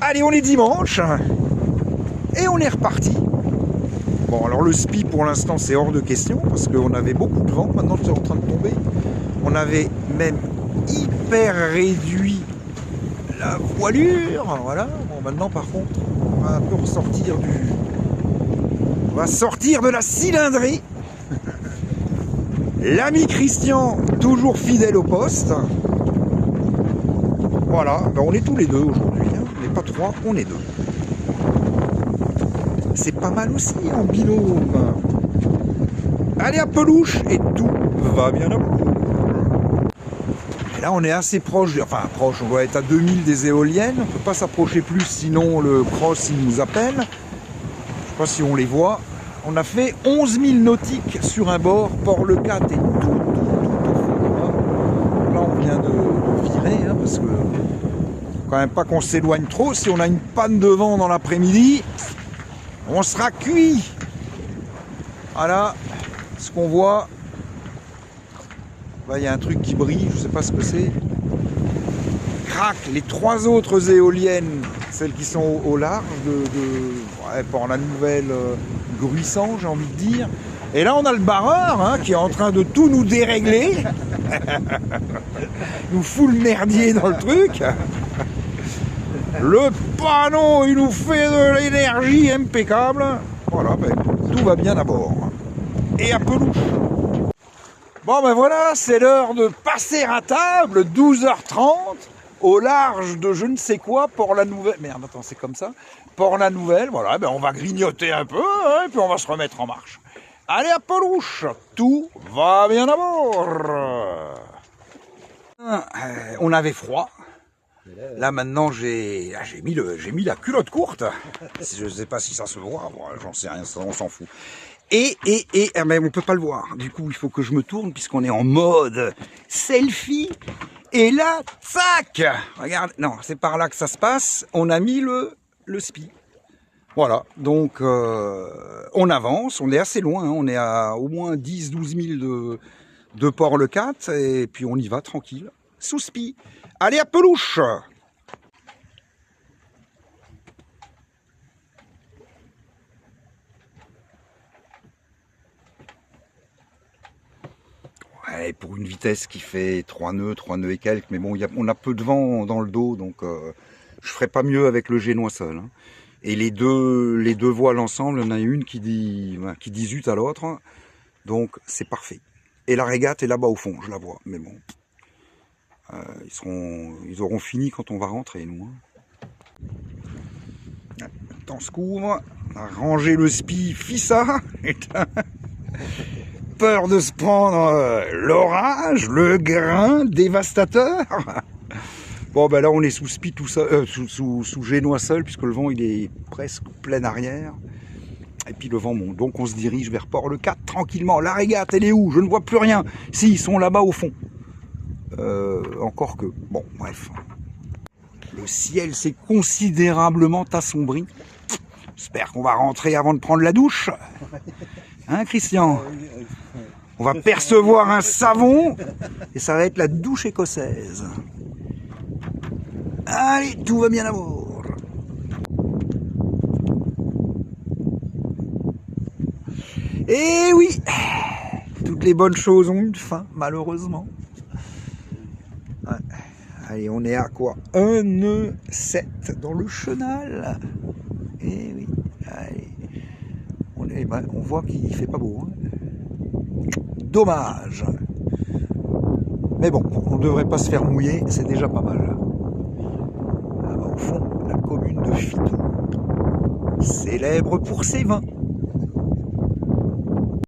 Allez, on est dimanche et on est reparti. Bon, alors le SPI pour l'instant c'est hors de question parce qu'on avait beaucoup de vent, maintenant c'est en train de tomber. On avait même hyper réduit la voilure, voilà. Bon, maintenant par contre, on va un peu ressortir on va sortir de la cylindrée. L'ami Christian, toujours fidèle au poste. Voilà, ben on est tous les deux aujourd'hui, hein. On n'est pas trois, on est deux. C'est pas mal aussi en binôme. Allez à pelouche et tout va bien à bout. Et là on est assez proche, enfin proche, on doit être à 2000 des éoliennes, on ne peut pas s'approcher plus sinon le cross il nous appelle. Je ne sais pas si on les voit. On a fait 11 000 nautiques sur un bord, Port-le-Cat et tout au fond. Là on vient de virer, hein, parce que quand même pas qu'on s'éloigne trop. Si on a une panne de vent dans l'après-midi, on sera cuit. Voilà ce qu'on voit. Là il y a un truc qui brille, je ne sais pas ce que c'est. Crac, les trois autres éoliennes, celles qui sont au large de Port-la-Nouvelle, Gruissant, j'ai envie de dire. Et là on a le barreur, hein, qui est en train de tout nous dérégler. Nous fout le merdier dans le truc. Le panneau il nous fait de l'énergie impeccable. Voilà, ben, tout va bien à bord. Et à pelouche. Bon ben voilà, c'est l'heure de passer à table, 12h30. Au large de je ne sais quoi, Port-la-Nouvelle. Merde, attends, c'est comme ça. Port-la-Nouvelle, voilà, ben on va grignoter un peu, hein, et puis on va se remettre en marche. Allez à pelouche, tout va bien à bord. On avait froid. Là maintenant j'ai mis la culotte courte. Je ne sais pas si ça se voit, bon, j'en sais rien, on s'en fout. Mais on peut pas le voir. Du coup, il faut que je me tourne puisqu'on est en mode selfie. Et là, tac! Regarde, non, c'est par là que ça se passe. On a mis le SPI. Voilà, donc on avance, on est assez loin, hein, on est à au moins 10-12 000 de Port-le-Cat, et puis on y va tranquille, sous SPI. Allez à pelouche! Ouais, pour une vitesse qui fait 3 nœuds et quelques, mais bon, on a peu de vent dans le dos, donc je ferai pas mieux avec le génois seul. Hein. Et les deux voiles ensemble, il y en a une qui dit zut à l'autre, donc c'est parfait. Et la régate est là-bas au fond, je la vois, mais bon, ils auront fini quand on va rentrer, nous. Hein. Le temps se couvre, on a rangé le SPI FISA. Peur de se prendre l'orage, le grain dévastateur. Bon ben là on est sous SPI tout seul, sous génois seul, puisque le vent il est presque plein arrière. Et puis le vent monte, donc on se dirige vers Port-le-Cat tranquillement. La régate elle est où? Je ne vois plus rien. Si, ils sont là-bas au fond. Encore que, bon bref. Le ciel s'est considérablement assombri. J'espère qu'on va rentrer avant de prendre la douche. Hein Christian? On va percevoir un savon et ça va être la douche écossaise. Allez, tout va bien à bord. Et oui, toutes les bonnes choses ont une fin, malheureusement. Ouais. Allez, on est à quoi? 1 nœud 7 dans le chenal. Et oui, allez. On voit qu'il fait pas beau. Hein. Dommage. Mais bon, on ne devrait pas se faire mouiller, c'est déjà pas mal. Là-bas au fond, la commune de Fito, célèbre pour ses vins.